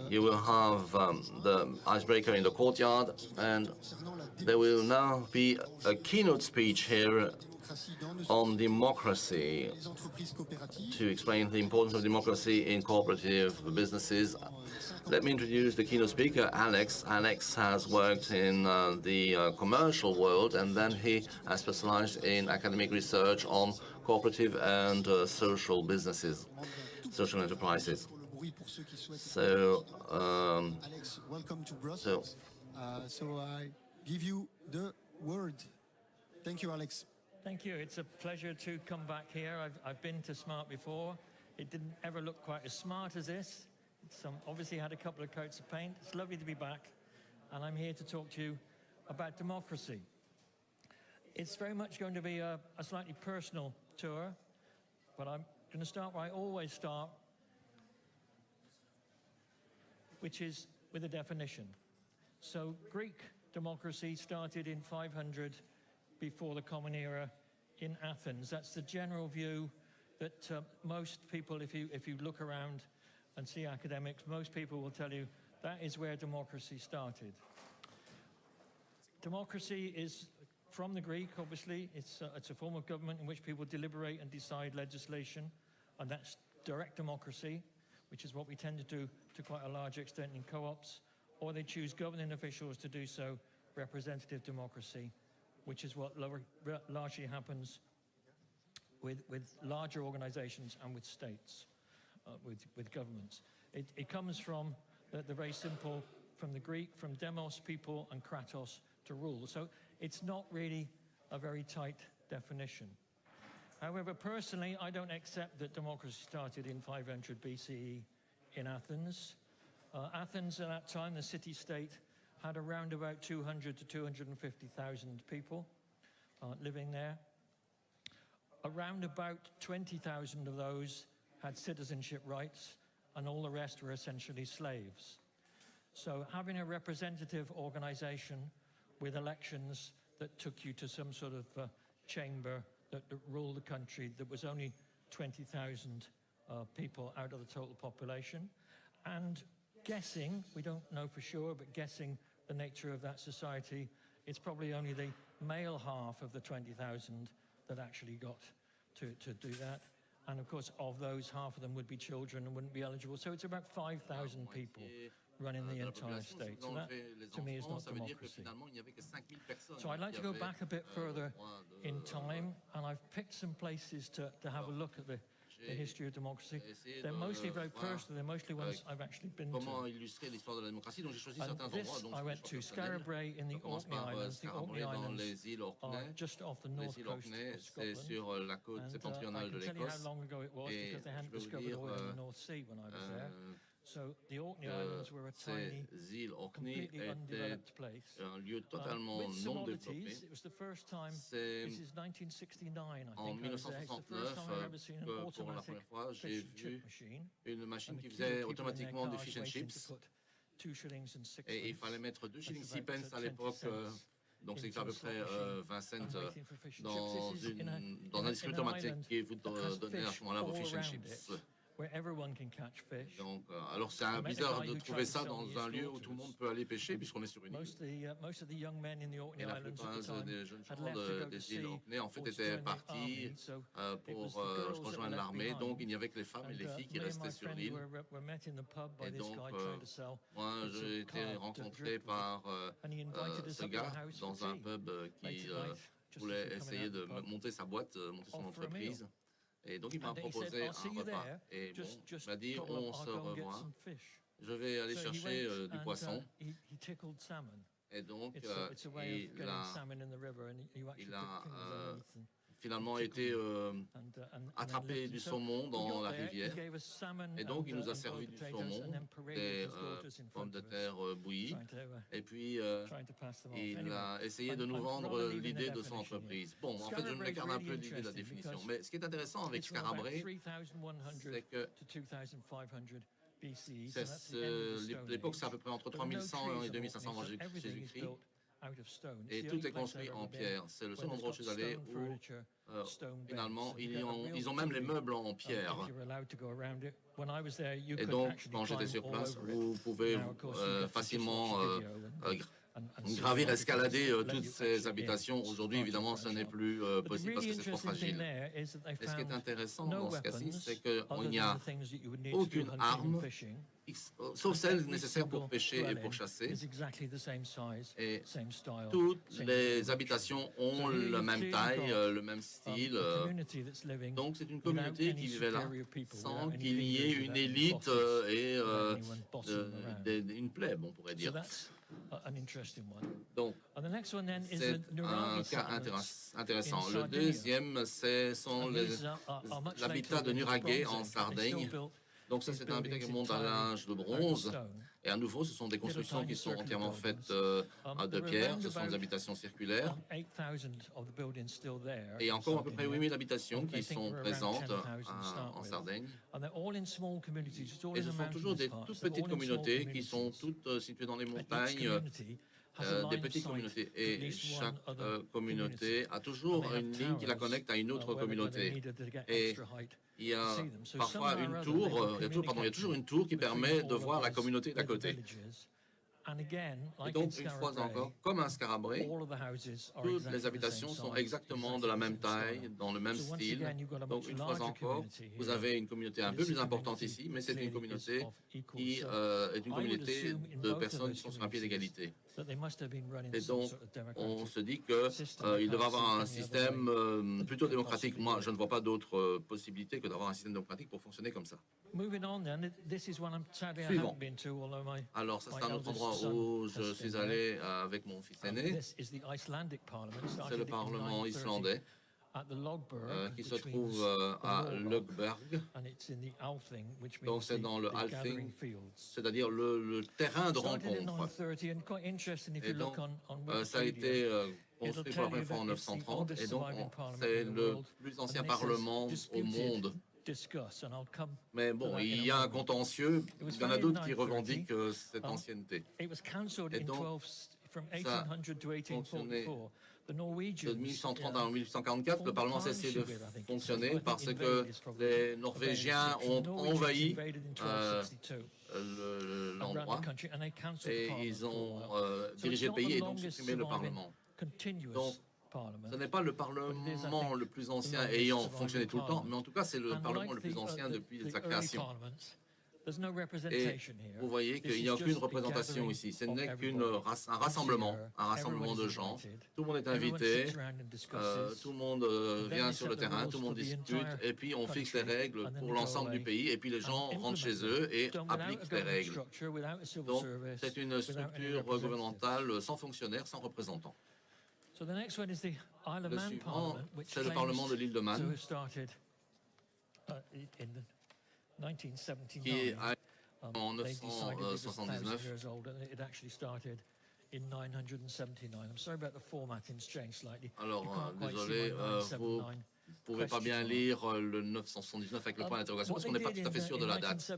You will have the icebreaker in the courtyard, and there will now be a keynote speech here on democracy to explain the importance of democracy in cooperative businesses. Let me introduce the keynote speaker, Alex. Alex has worked in the commercial world, and then he has specialized in academic research on cooperative and social businesses, social enterprises. So, Alex, welcome to Brussels. So I give you the word. Thank you, Alex. Thank you. It's a pleasure to come back here. I've been to Smart before. It didn't ever look quite as smart as this. It's obviously had a couple of coats of paint. It's lovely to be back. And I'm here to talk to you about democracy. It's very much going to be a slightly personal tour, but I'm going to start where I always start, which is with a definition. So Greek democracy started in 500 before the Common Era in Athens. That's the general view that most people, if you look around and see academics, most people will tell you that is where democracy started. Democracy is from the Greek, obviously. It's a form of government in which people deliberate and decide legislation, and that's direct democracy, which is what we tend to do to quite a large extent in co-ops, or they choose governing officials to do so, representative democracy, which is what largely happens with larger organizations and with states, with governments. It comes from the very simple, from the Greek, from demos, people, and kratos, to rule. So it's not really a very tight definition. However, personally, I don't accept that democracy started in 500 BCE in Athens. Athens at that time, the city-state, had around about 200 to 250,000 people living there. Around about 20,000 of those had citizenship rights, and all the rest were essentially slaves. So having a representative organization with elections that took you to some sort of chamber that ruled the country, that was only 20,000 people out of the total population, and guessing, we don't know for sure, but guessing the nature of that society, it's probably only the male half of the 20,000 that actually got to do that. And of course, of those, half of them would be children and wouldn't be eligible. So it's about 5,000 people running the entire state. So that, to me, is not democracy. So I'd like to go back a bit further in time, and I've picked some places to have a look at the history of democracy. They're mostly very personal. They're mostly ones I've actually been to. And this, I went to Skara in the Orkney Islands. The Orkney Islands are just off the north coast of Scotland. And I can tell you how long ago it was, because they hadn't discovered oil in the North Sea when I was there. So the Orkney Islands were a tiny, completely undeveloped place. With some oddities, it was the first time, this is 1969, I think I was there. It's the first time I've ever seen an automatic fish and chip machine. Une machine qui faisait automatiquement des fish and chips. 2 shillings and 6 Et il fallait mettre 2 shillings 6 pence à l'époque, donc c'est à peu près 20 cents dans un disque automatique qui vous donnait à ce moment-là vos fish and chips. Where everyone can catch fish. Donc, alors c'est bizarre de trouver ça dans un lieu où tout le monde peut aller pêcher puisqu'on est sur une île. Et la plupart des jeunes gens des îles Orkney en fait étaient partis pour rejoindre l'armée, donc il n'y avait que les femmes et les filles qui restaient sur l'île. Et donc moi j'ai été rencontré par ce gars dans un pub qui voulait essayer de monter sa boîte, monter son entreprise. Et donc il m'a proposé un repas et bon, il m'a dit on se revoit, je vais aller chercher du poisson. Et donc il a finalement été attrapé du saumon dans la rivière. Et donc il nous a servi du saumon, des pommes de terre bouillies. Et puis il a essayé de nous vendre l'idée de son entreprise. Bon, en fait, je me garde un peu l'idée de la définition. Mais ce qui est intéressant avec Skarabré, c'est que l'époque, c'est à peu près entre 3100 et 2500 avant Jésus-Christ. Et tout est construit en pierre. C'est le seul endroit où je suis allé où, finalement, ils ont même les meubles en pierre. Et donc, quand j'étais sur place, vous pouvez facilement gravir, escalader toutes ces habitations. Aujourd'hui, évidemment, ce n'est plus possible parce que c'est trop fragile. Et ce qui est intéressant dans ce cas-ci, c'est qu'il n'y a aucune arme, sauf celle nécessaire pour pêcher et pour chasser. Et toutes les habitations ont la même taille, le même style. Donc c'est une communauté qui vivait là sans qu'il y ait une élite et une plèbe, on pourrait dire. Donc, c'est un cas intéressant. Le deuxième, c'est l'habitat de Nuraghe en Sardaigne. Donc ça, c'est un habitat qui monte à l'âge de bronze. Et à nouveau, ce sont des constructions qui sont entièrement faites de pierre. Ce sont des habitations circulaires. Et il y a encore à peu près 8000 habitations qui sont présentes en Sardaigne. Et ce sont toujours des toutes petites communautés qui sont toutes situées dans les montagnes. Des petites communautés et chaque communauté a toujours une ligne qui la connecte à une autre communauté. Et il y a parfois une tour, il y a toujours une tour qui permet de voir la communauté d'à côté. Et donc, une fois encore, comme un scarabée, toutes les habitations sont exactement de la même taille, dans le même style. Donc, une fois encore, vous avez une communauté un peu plus importante ici, mais c'est une communauté qui est une communauté de personnes qui sont sur un pied d'égalité. Et donc, on se dit qu'il devrait avoir un système plutôt démocratique. Moi, je ne vois pas d'autre possibilité que d'avoir un système démocratique pour fonctionner comme ça. Suivant. Alors, ça, c'est un autre endroit où je suis allé avec mon fils aîné. C'est le Parlement islandais qui se trouve à Lögberg. Donc, c'est dans le Althing, c'est-à-dire le terrain de rencontre. Et donc, ça a été construit pour la première fois en 930. Et donc, c'est le plus ancien parlement au monde. Mais bon, il y a un contentieux, il y en a d'autres qui revendiquent cette ancienneté. Et donc, ça a fonctionné de 1830 à 1844, le Parlement a cessé de fonctionner parce que les Norvégiens ont envahi l'endroit et ils ont dirigé le pays et donc supprimé le Parlement. Donc, ce n'est pas le Parlement le plus ancien ayant fonctionné tout le temps, mais en tout cas, c'est le Parlement le plus ancien depuis sa création. Et vous voyez qu'il n'y a aucune représentation ici. Ce n'est qu'un rassemblement de gens. Tout le monde est invité, tout le monde vient sur le terrain, tout le monde discute, et puis on fixe les règles pour l'ensemble du pays, et puis les gens rentrent chez eux et appliquent les règles. Donc, c'est une structure gouvernementale sans fonctionnaires, sans représentants. Le suivant, c'est le Parlement de l'île de Man, qui a en 979. Alors, désolé, vous ne pouvez pas bien lire le 979 avec le point d'interrogation parce qu'on n'est pas tout à fait sûr de la date.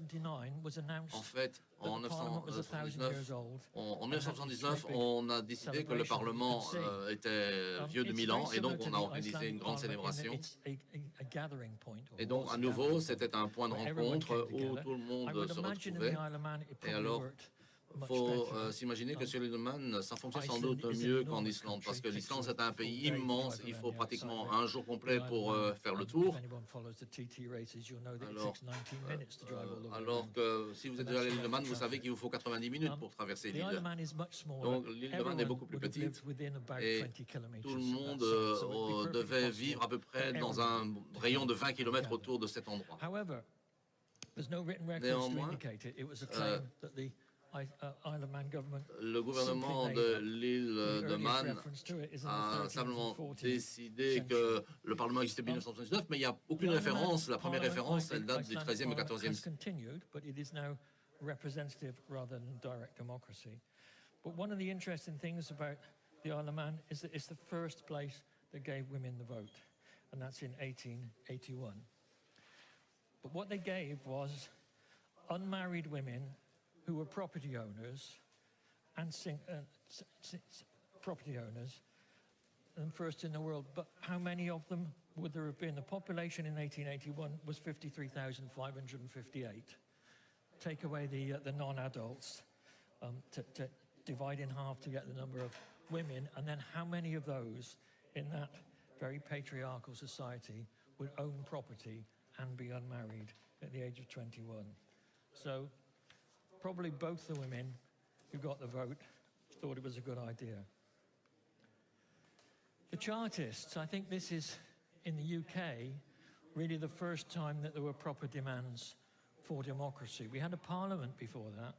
En fait, en 1979, on a décidé que le Parlement était vieux de 1000 ans et donc on a organisé une grande célébration. Et donc, à nouveau, c'était un point de rencontre où tout le monde se retrouvait. Et alors, il faut s'imaginer que sur l'île de Man, ça fonctionne sans doute mieux qu'en Islande, parce que l'Islande, c'est un pays immense. Il faut pratiquement un jour complet pour faire le tour. Alors que si vous êtes déjà à l'île de Man, vous savez qu'il vous faut 90 minutes pour traverser l'île. Donc l'île de Man est beaucoup plus petite et tout le monde devait vivre à peu près dans un rayon de 20 km autour de cet endroit. Néanmoins, le gouvernement de l'île de Man a simplement décidé que le Parlement existait en 1979, mais il n'y a aucune référence. La première référence, elle date du XIIIe et XIVe siècle. But one of the interesting things about the Isle of Man is that it's the first place that gave women the vote, and that's in 1881. But what they gave was unmarried women who were property owners and property owners and first in the world. But how many of them would there have been? The population in 1881 was 53,558. Take away the non-adults, to divide in half to get the number of women, and then how many of those in that very patriarchal society would own property and be unmarried at the age of 21? So probably both the women who got the vote thought it was a good idea. The Chartists, I think this is, in the UK, really the first time that there were proper demands for democracy. We had a parliament before that,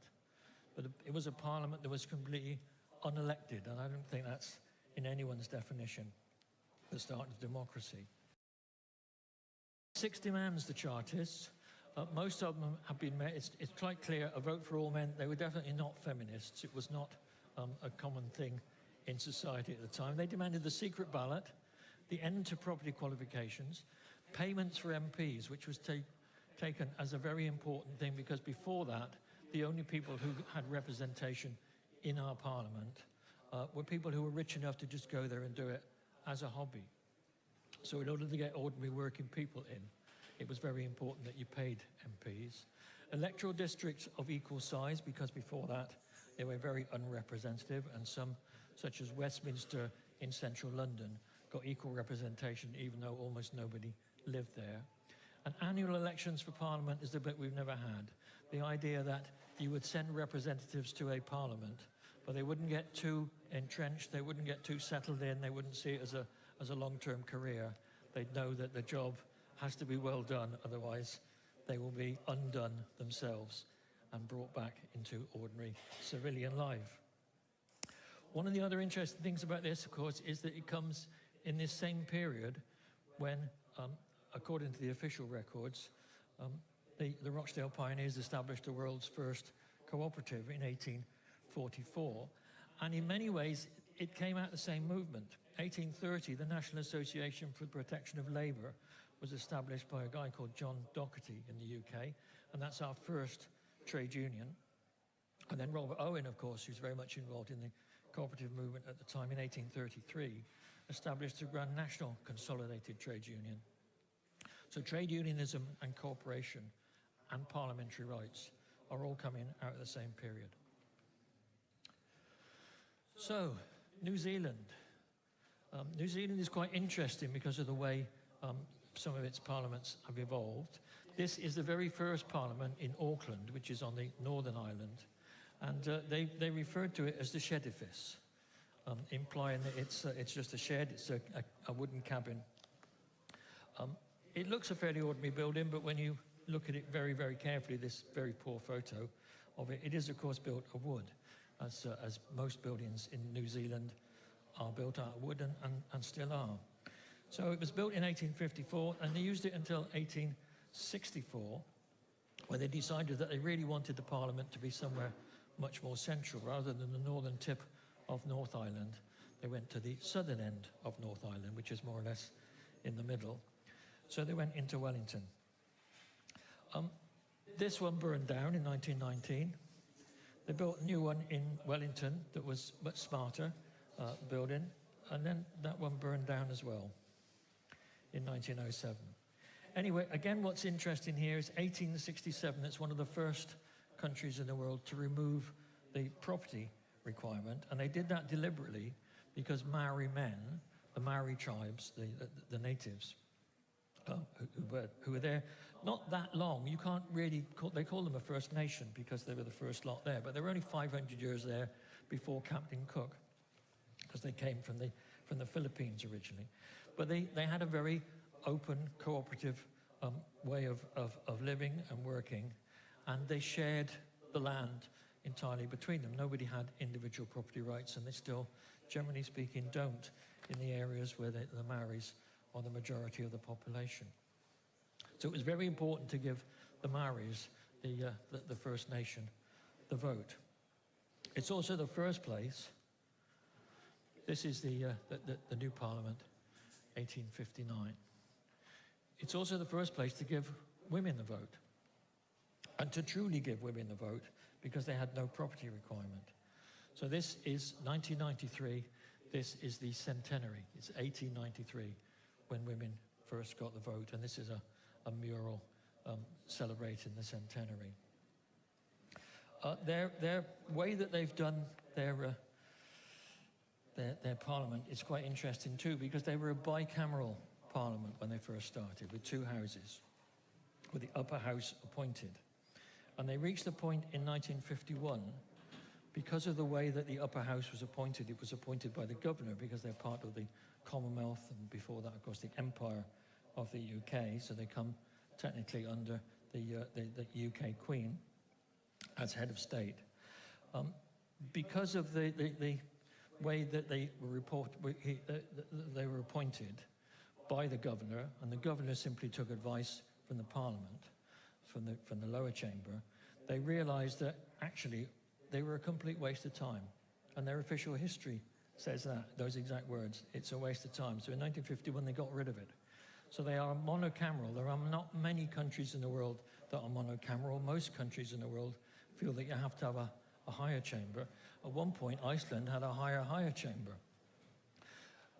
but it was a parliament that was completely unelected, and I don't think that's in anyone's definition the start of democracy. 6 demands, the Chartists. Most of them have been met. It's quite clear a vote for all men. They were definitely not feminists. It was not a common thing in society at the time. They demanded the secret ballot, the end to property qualifications, payments for MPs, which was taken as a very important thing, because before that, the only people who had representation in our parliament were people who were rich enough to just go there and do it as a hobby. So in order to get ordinary working people in, it was very important that you paid MPs. Electoral districts of equal size, because before that, they were very unrepresentative, and some, such as Westminster in central London, got equal representation, even though almost nobody lived there. And annual elections for Parliament is the bit we've never had. The idea that you would send representatives to a Parliament, but they wouldn't get too entrenched, they wouldn't get too settled in, they wouldn't see it as a long-term career. They'd know that the job has to be well done, otherwise they will be undone themselves and brought back into ordinary civilian life. One of the other interesting things about this, of course, is that it comes in this same period when, according to the official records, the Rochdale Pioneers established the world's first cooperative in 1844. And in many ways, it came out of the same movement. 1830, the National Association for the Protection of Labour was established by a guy called John Doherty in the UK, and that's our first trade union. And then Robert Owen, of course, who's very much involved in the cooperative movement at the time, in 1833, established the Grand National Consolidated Trade Union. So trade unionism and cooperation and parliamentary rights are all coming out of the same period. So, New Zealand. New Zealand is quite interesting because of the way some of its parliaments have evolved. This is the very first parliament in Auckland, which is on the Northern Island, and they referred to it as the shedifice, implying that it's just a shed, it's a wooden cabin. It looks a fairly ordinary building, but when you look at it very, very carefully, this very poor photo of it, it is of course built of wood, as most buildings in New Zealand are built out of wood and still are. So it was built in 1854, and they used it until 1864, where they decided that they really wanted the Parliament to be somewhere much more central. Rather than the northern tip of North Island, they went to the southern end of North Island, which is more or less in the middle. So they went into Wellington. This one burned down in 1919. They built a new one in Wellington that was much smarter building, and then that one burned down as well in 1907. Anyway, again, what's interesting here is 1867, it's one of the first countries in the world to remove the property requirement, and they did that deliberately because Maori men, the Maori tribes, the natives, who were there not that long. You can't really they call them a First Nation because they were the first lot there, but they were only 500 years there before Captain Cook, because they came from the Philippines originally. But they had a very open, cooperative way of living and working, and they shared the land entirely between them. Nobody had individual property rights, and they still, generally speaking, don't in the areas where the Maoris are the majority of the population. So it was very important to give the Maoris, the First Nation, the vote. It's also the first place. This is the new Parliament, 1859. It's also the first place to give women the vote, and to truly give women the vote, because they had no property requirement. So this is 1993. this is the centenary. It's 1893 when women first got the vote, and this is a mural celebrating the centenary. Their way that they've done their parliament is quite interesting too, because they were a bicameral parliament when they first started, with two houses, with the upper house appointed. And they reached the point in 1951, because of the way that the upper house was appointed. It was appointed by the governor, because they're part of the Commonwealth, and before that, of course, the Empire of the UK. So they come technically under the UK Queen as head of state. Because of the way that they were appointed by the governor, and the governor simply took advice from the Parliament, from the lower chamber, they realized that actually they were a complete waste of time. And their official history says that, those exact words, it's a waste of time. So in 1951, they got rid of it. So they are monocameral. There are not many countries in the world that are monocameral. Most countries in the world feel that you have to have a higher chamber. At one point, Iceland had a higher chamber.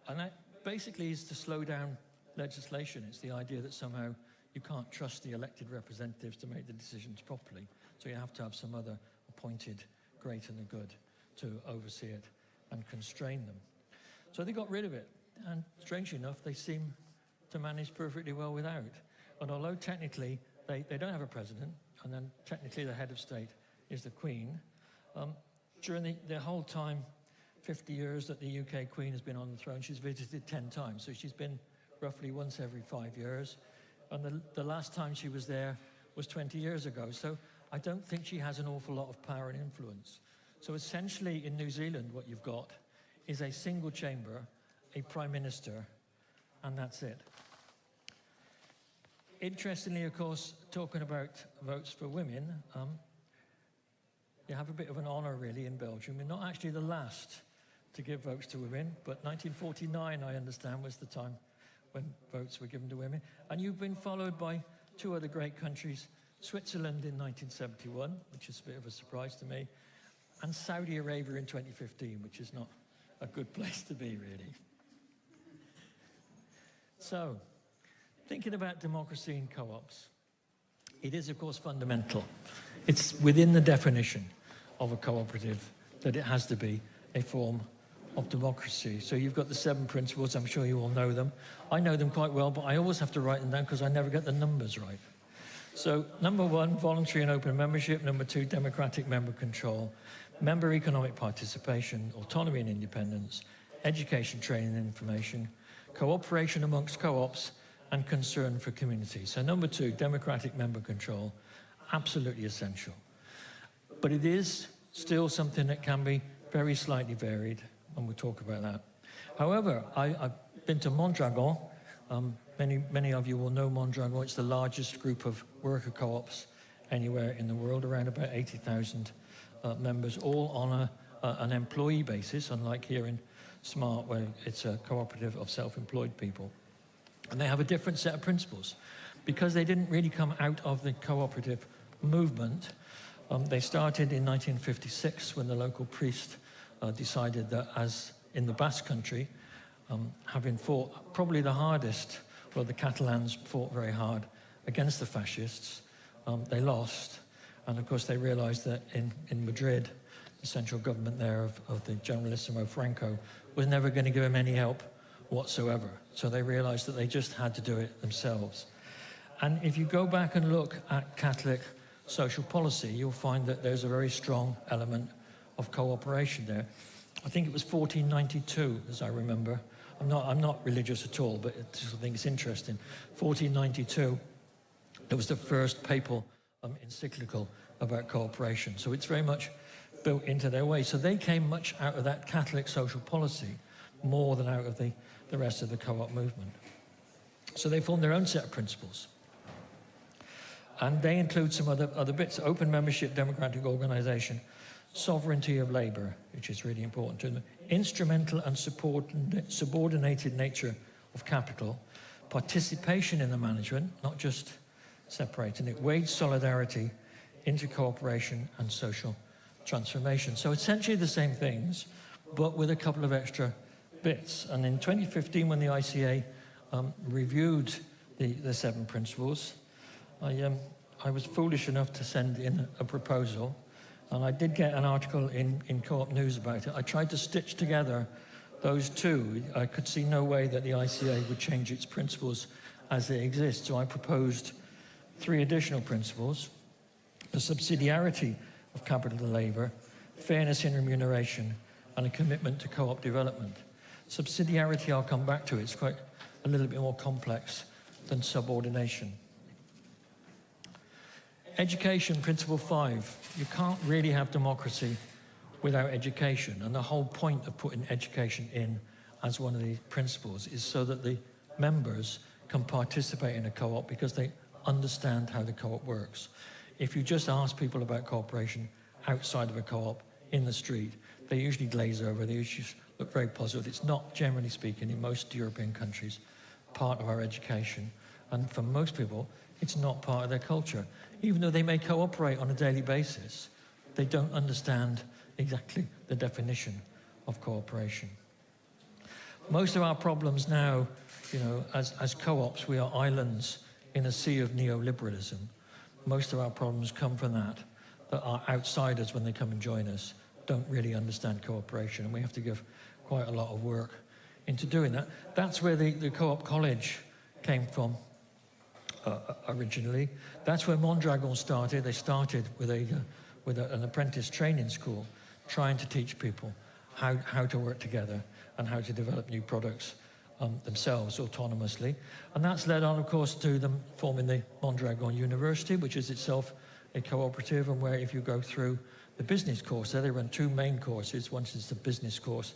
And that basically is to slow down legislation. It's the idea that somehow you can't trust the elected representatives to make the decisions properly. So you have to have some other appointed great and the good to oversee it and constrain them. So they got rid of it. And strangely enough, they seem to manage perfectly well without. And although technically they don't have a president, and then technically the head of state is the Queen, during the whole time, 50 years that the UK Queen has been on the throne, she's visited 10 times. So she's been roughly once every 5 years. And the last time she was there was 20 years ago. So I don't think she has an awful lot of power and influence. So essentially in New Zealand, what you've got is a single chamber, a prime minister, and that's it. Interestingly, of course, talking about votes for women, you have a bit of an honor really in Belgium. We're not actually the last to give votes to women, but 1949, I understand, was the time when votes were given to women. And you've been followed by two other great countries, Switzerland in 1971, which is a bit of a surprise to me, and Saudi Arabia in 2015, which is not a good place to be, really. So, thinking about democracy in co-ops, it is, of course, fundamental. It's within the definition of a cooperative that it has to be a form of democracy. So you've got the 7 principles. I'm sure you all know them. I know them quite well, but I always have to write them down because I never get the numbers right. So number 1, voluntary and open membership. Number 2, democratic member control. Member economic participation, autonomy and independence, education, training and information, cooperation amongst co-ops, and concern for communities. So number 2, democratic member control, absolutely essential. But it is still something that can be very slightly varied, and we'll talk about that. However, I've been to Mondragon. Many of you will know Mondragon. It's the largest group of worker co-ops anywhere in the world, around about 80,000 members, all on an employee basis, unlike here in Smart, where it's a cooperative of self-employed people. And they have a different set of principles. Because they didn't really come out of the cooperative movement, they started in 1956 when the local priest decided that, as in the Basque Country, having fought probably the hardest, well, the Catalans fought very hard against the fascists. They lost. And of course, they realized that in Madrid, the central government there of the Generalissimo Franco was never going to give them any help whatsoever. So they realized that they just had to do it themselves. And if you go back and look at Catholic social policy, you'll find that there's a very strong element of cooperation there. I think it was 1492, as I remember. I'm not religious at all, but I think it's interesting. 1492, there was the first papal encyclical about cooperation. So it's very much built into their way. So they came much out of that Catholic social policy more than out of the rest of the co-op movement. So they formed their own set of principles. And they include some other bits: open membership, democratic organization, sovereignty of labor, which is really important to them, instrumental and subordinated nature of capital, participation in the management, not just separating it, wage solidarity, inter-cooperation, and social transformation. So essentially the same things, but with a couple of extra bits. And in 2015, when the ICA reviewed the 7 principles, I was foolish enough to send in a proposal, and I did get an article in Co-op News about it. I tried to stitch together those 2. I could see no way that the ICA would change its principles as they exist, so I proposed 3 additional principles: the subsidiarity of capital labor, fairness in remuneration, and a commitment to co-op development. Subsidiarity, I'll come back to. It's quite a little bit more complex than subordination. Education, principle 5. You can't really have democracy without education. And the whole point of putting education in as one of the principles is so that the members can participate in a co-op because they understand how the co-op works. If you just ask people about cooperation outside of a co-op in the street, they usually glaze over, they usually look very puzzled. It's not, generally speaking, in most European countries, part of our education. And for most people, it's not part of their culture. Even though they may cooperate on a daily basis, they don't understand exactly the definition of cooperation. Most of our problems now, as co-ops, we are islands in a sea of neoliberalism. Most of our problems come from that our outsiders, when they come and join us, don't really understand cooperation, and we have to give quite a lot of work into doing that. That's where the Co-op College came from originally. That's where Mondragon started. They started with an apprentice training school, trying to teach people how to work together and how to develop new products themselves autonomously. And that's led on, of course, to them forming the Mondragon University, which is itself a cooperative, and where if you go through the business course there, they run 2 main courses. One is the business course,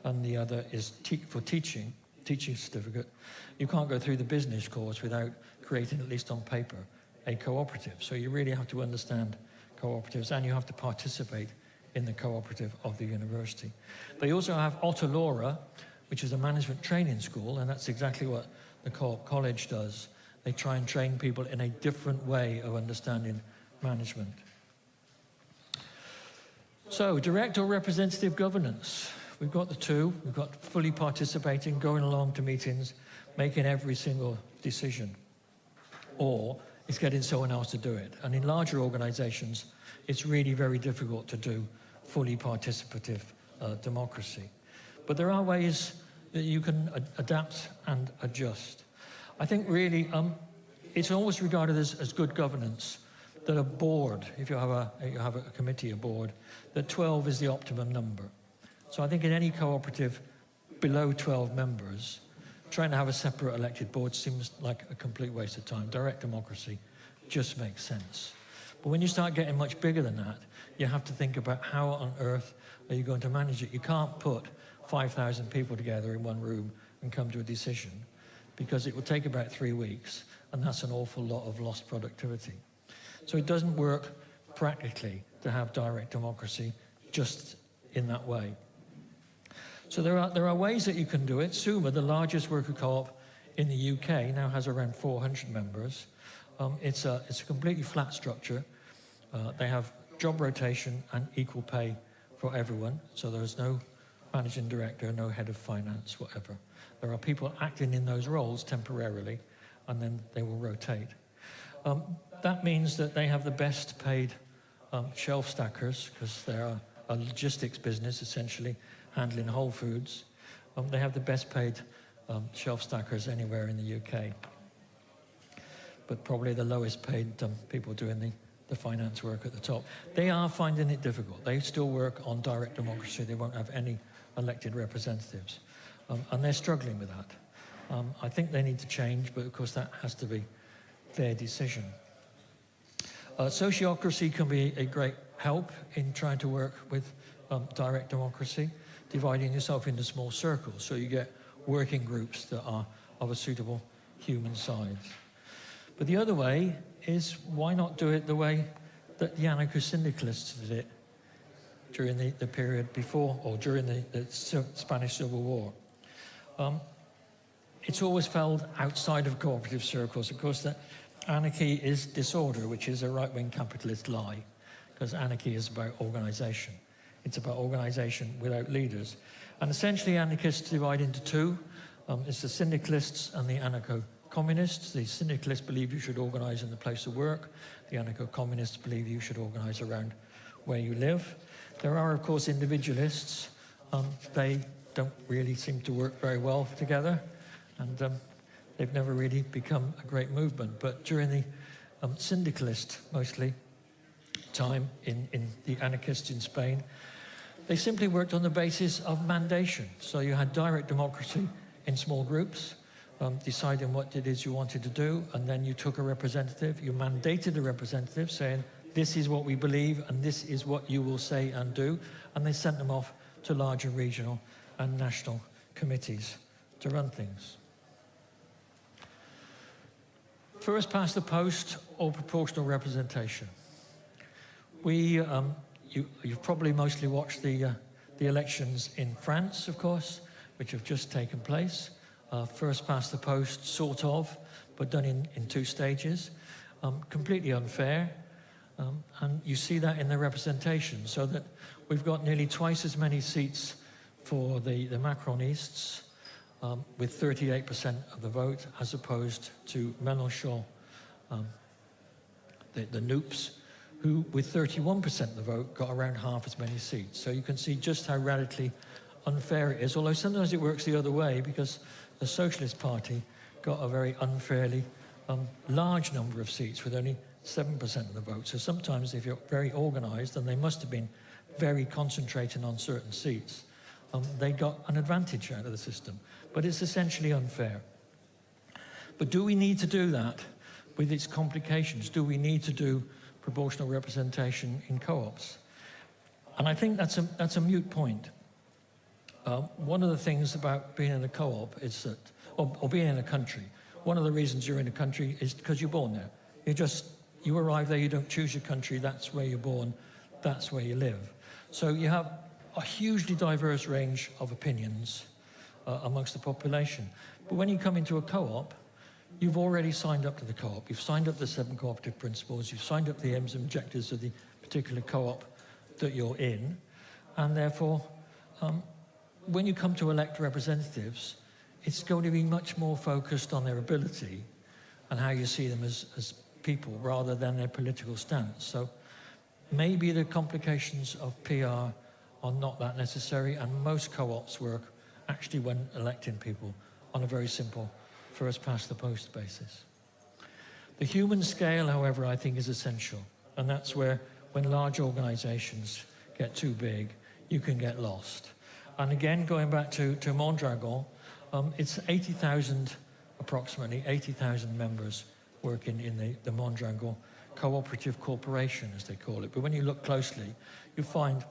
and the other is for teaching certificate. You can't go through the business course without creating, at least on paper, a cooperative. So you really have to understand cooperatives, and you have to participate in the cooperative of the university. They also have Otolora, which is a management training school, and that's exactly what the Co-op College does. They try and train people in a different way of understanding management. So, direct or representative governance. We've got the 2. We've got fully participating, going along to meetings, making every single decision. Or it's getting someone else to do it. And in larger organizations, it's really very difficult to do fully participative democracy. But there are ways that you can adapt and adjust. I think really it's always regarded as good governance that a board, if you have a committee, a board, that 12 is the optimum number. So I think in any cooperative below 12 members, trying to have a separate elected board seems like a complete waste of time. Direct democracy just makes sense. But when you start getting much bigger than that, you have to think about how on earth are you going to manage it. You can't put 5,000 people together in one room and come to a decision, because it will take about 3 weeks, and that's an awful lot of lost productivity. So it doesn't work practically to have direct democracy just in that way. So there are ways that you can do it. Suma, the largest worker co-op in the UK, now has around 400 members. It's a completely flat structure. They have job rotation and equal pay for everyone. So there's no managing director, no head of finance, whatever. There are people acting in those roles temporarily, and then they will rotate. That means that they have the best paid shelf stackers, because they're a logistics business, essentially, handling Whole Foods. They have the best paid shelf stackers anywhere in the UK. But probably the lowest paid people doing the finance work at the top. They are finding it difficult. They still work on direct democracy. They won't have any elected representatives. And they're struggling with that. I think they need to change, but of course that has to be their decision. Sociocracy can be a great help in trying to work with direct democracy, dividing yourself into small circles, so you get working groups that are of a suitable human size. But the other way is, why not do it the way that the anarcho-syndicalists did it during the period before, or during the Spanish Civil War. It's always felt outside of cooperative circles, of course, that anarchy is disorder, which is a right-wing capitalist lie, because anarchy is about organization. It's about organization without leaders. And essentially, anarchists divide into two. It's the syndicalists and the anarcho-communists. The syndicalists believe you should organize in the place of work. The anarcho-communists believe you should organize around where you live. There are, of course, individualists. They don't really seem to work very well together, and they've never really become a great movement. But during the syndicalist, mostly, time in the anarchists in Spain, they simply worked on the basis of mandation. So you had direct democracy in small groups, deciding what it is you wanted to do, and then you took a representative, you mandated a representative saying, this is what we believe, and this is what you will say and do, and they sent them off to larger regional and national committees to run things. First past the post or proportional representation. You've probably mostly watched the elections in France, of course, which have just taken place. First past the post, sort of, but done in two stages. Completely unfair. And you see that in the representation, so that we've got nearly twice as many seats for the Macronists, with 38% of the vote, as opposed to Mélenchon, the Noops, who with 31% of the vote got around half as many seats. So you can see just how radically unfair it is, although sometimes it works the other way, because the Socialist Party got a very unfairly large number of seats with only 7% of the vote. So sometimes if you're very organized, and they must have been very concentrating on certain seats, they got an advantage out of the system. But it's essentially unfair. But do we need to do that with its complications? Do we need to do proportional representation in co-ops? And I think that's a moot point. One of the things about being in a co-op is that, or being in a country, one of the reasons you're in a country is because you're born there. You arrive there, you don't choose your country, that's where you're born, that's where you live. So you have a hugely diverse range of opinions amongst the population. But when you come into a co-op, you've already signed up to the co-op. You've signed up the 7 cooperative principles, you've signed up the aims and objectives of the particular co-op that you're in, and therefore, when you come to elect representatives, it's going to be much more focused on their ability and how you see them as people rather than their political stance. So maybe the complications of PR are not that necessary, and most co-ops work actually when electing people on a very simple first past the post basis. The human scale, however, I think is essential, and that's where when large organizations get too big, you can get lost. And again, going back to Mondragon, it's 80,000, approximately 80,000 members working in the Mondragon Cooperative Corporation, as they call it. But when you look closely, you find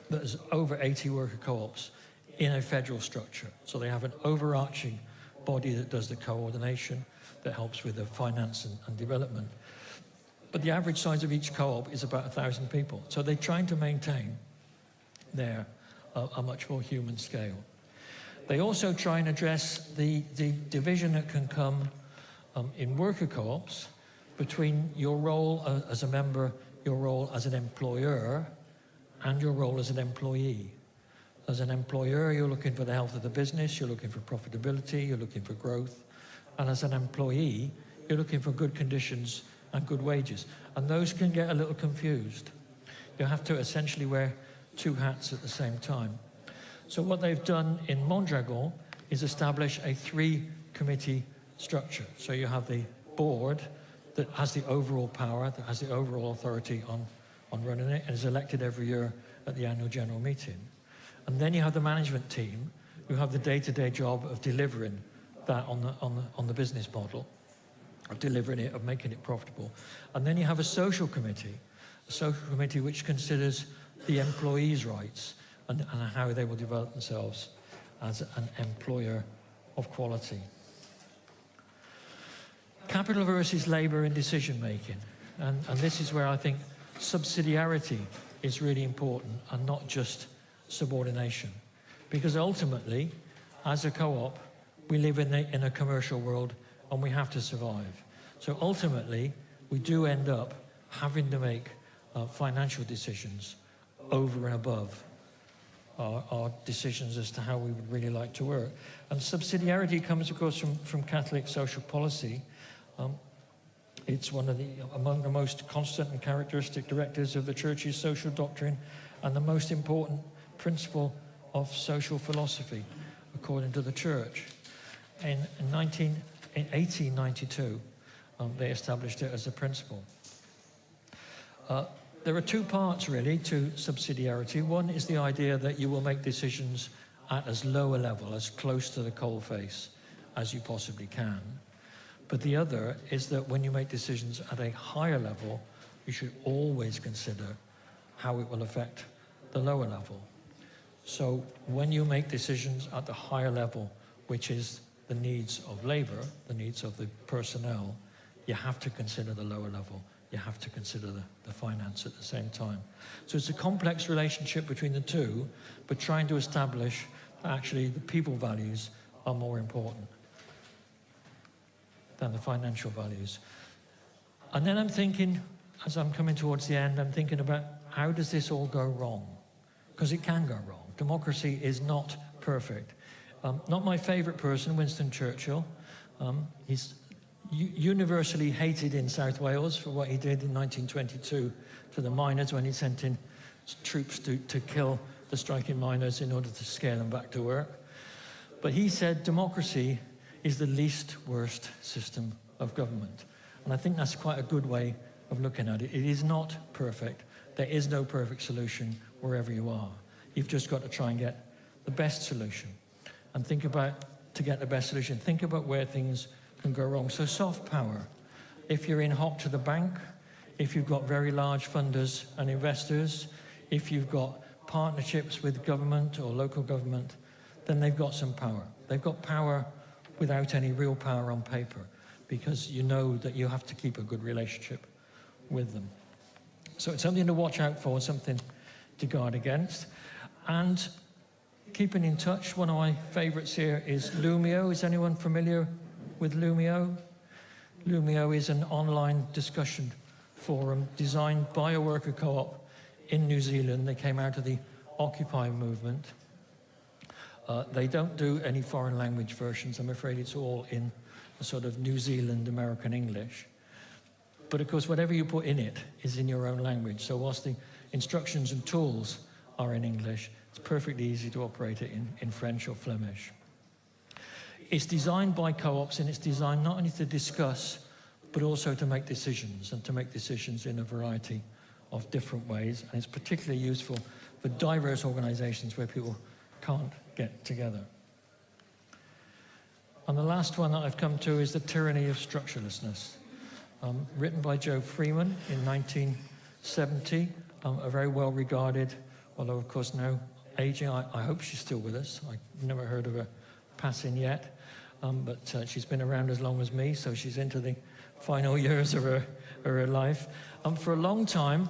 that there's over 80 worker co-ops in a federal structure. So they have an overarching body that does the coordination, that helps with the finance and development. But the average size of each co-op is about 1,000 people. So they're trying to maintain their a much more human scale. They also try and address the division that can come in worker co-ops between your role as a member, your role as an employer, and your role as an employee. As an employer, you're looking for the health of the business, you're looking for profitability, you're looking for growth. And as an employee, you're looking for good conditions and good wages. And those can get a little confused. You have to essentially wear 2 hats at the same time. So what they've done in Mondragon is establish a 3-committee structure. So you have the board that has the overall power, that has the overall authority on running it, and is elected every year at the annual general meeting. And then you have the management team who have the day-to-day job of delivering that on the business model, of delivering it, of making it profitable. And then you have a social committee which considers the employees' rights and how they will develop themselves as an employer of quality. Capital versus labor in decision-making. And this is where I think subsidiarity is really important, and not just subordination. Because ultimately, as a co-op, we live in a commercial world, and we have to survive. So ultimately, we do end up having to make financial decisions over and above our decisions as to how we would really like to work. And subsidiarity comes, of course, from Catholic social policy. It's one of among the most constant and characteristic directives of the Church's social doctrine and the most important principle of social philosophy, according to the Church. In 1892, they established it as a principle. There are two parts, really, to subsidiarity. One is the idea that you will make decisions at as low a level, as close to the coalface as you possibly can. But the other is that when you make decisions at a higher level, you should always consider how it will affect the lower level. So when you make decisions at the higher level, which is the needs of labor, the needs of the personnel, you have to consider the lower level. You have to consider the finance at the same time. So it's a complex relationship between the two, but trying to establish that actually the people values are more important than the financial values. And then I'm thinking, as I'm coming towards the end, I'm thinking about how does this all go wrong? Because it can go wrong. Democracy is not perfect. Not my favorite person, Winston Churchill. He's universally hated in South Wales for what he did in 1922 to the miners when he sent in troops to kill the striking miners in order to scare them back to work. But he said democracy is the least worst system of government. And I think that's quite a good way of looking at it. It is not perfect. There is no perfect solution wherever you are. You've just got to try and get the best solution. And think about, to get the best solution, think about where things can go wrong. So soft power. If you're in hot to the bank, if you've got very large funders and investors, if you've got partnerships with government or local government, then they've got some power. They've got power without any real power on paper, because you know that you have to keep a good relationship with them. So it's something to watch out for, something to guard against. And keeping in touch, one of my favorites here is Lumio. Is anyone familiar with Lumio? Lumio is an online discussion forum designed by a worker co-op in New Zealand. They came out of the Occupy movement. They don't do any foreign language versions. I'm afraid it's all in a sort of New Zealand American English. But of course, whatever you put in it is in your own language. So whilst the instructions and tools are in English, it's perfectly easy to operate it in French or Flemish. It's designed by co-ops, and it's designed not only to discuss, but also to make decisions, and to make decisions in a variety of different ways. And it's particularly useful for diverse organizations where people can't get together. And the last one that I've come to is The Tyranny of Structurelessness, written by Joe Freeman in 1970, a very well-regarded, although of course now aging. I hope she's still with us. I've never heard of her passing yet, but she's been around as long as me, so she's into the final years of her life. For a long time,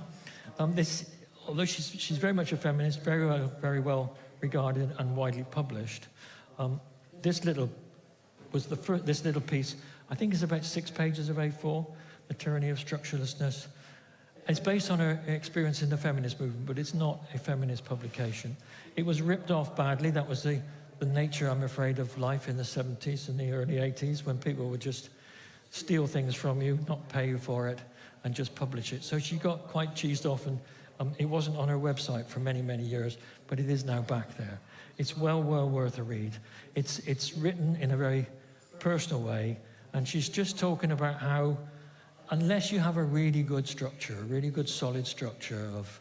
although she's very much a feminist, very well regarded and widely published, this little piece, I think is about 6 pages of A4, The Tyranny of Structurelessness. It's based on her experience in the feminist movement, but it's not a feminist publication. It was ripped off badly. That was the nature, I'm afraid, of life in the 70s and the early 80s, when people would just steal things from you, not pay you for it, and just publish it. So she got quite cheesed off, and it wasn't on her website for many, many years, but it is now back there. It's well worth a read. It's written in a very personal way, and she's just talking about how, unless you have a really good structure, a really good solid structure of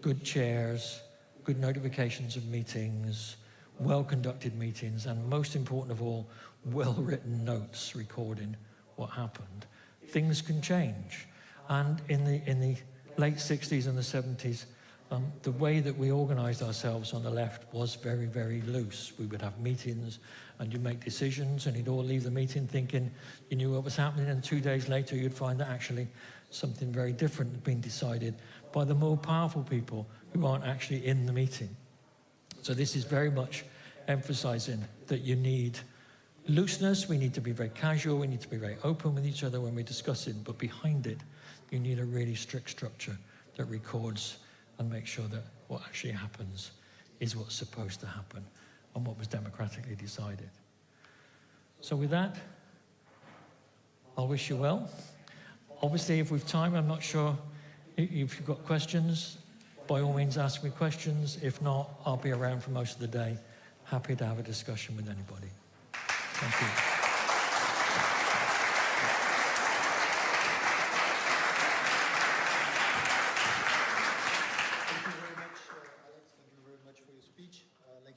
good chairs, good notifications of meetings, well-conducted meetings, and most important of all, well-written notes recording what happened, things can change. And in the late 60s and the 70s, the way that we organized ourselves on the left was very, very loose. We would have meetings, and you'd make decisions, and you'd all leave the meeting thinking you knew what was happening, and 2 days later you'd find that actually something very different had been decided by the more powerful people who aren't actually in the meeting. So this is very much emphasizing that you need looseness, we need to be very casual, we need to be very open with each other when we're discussing, but behind it, you need a really strict structure that records and makes sure that what actually happens is what's supposed to happen and what was democratically decided. So with that, I'll wish you well. Obviously, if we've time, I'm not sure if you've got questions, by all means ask me questions. If not, I'll be around for most of the day. Happy to have a discussion with anybody. Thank you.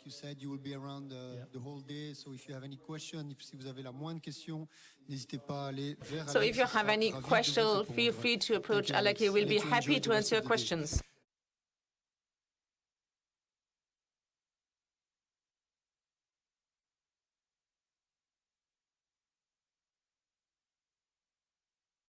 You said you will be around the whole day, so if you have any question, si vous avez la moindre question, n'hésitez pas à aller vers Alex. So if you have any question, feel free to approach Alex. He will be happy to answer your questions.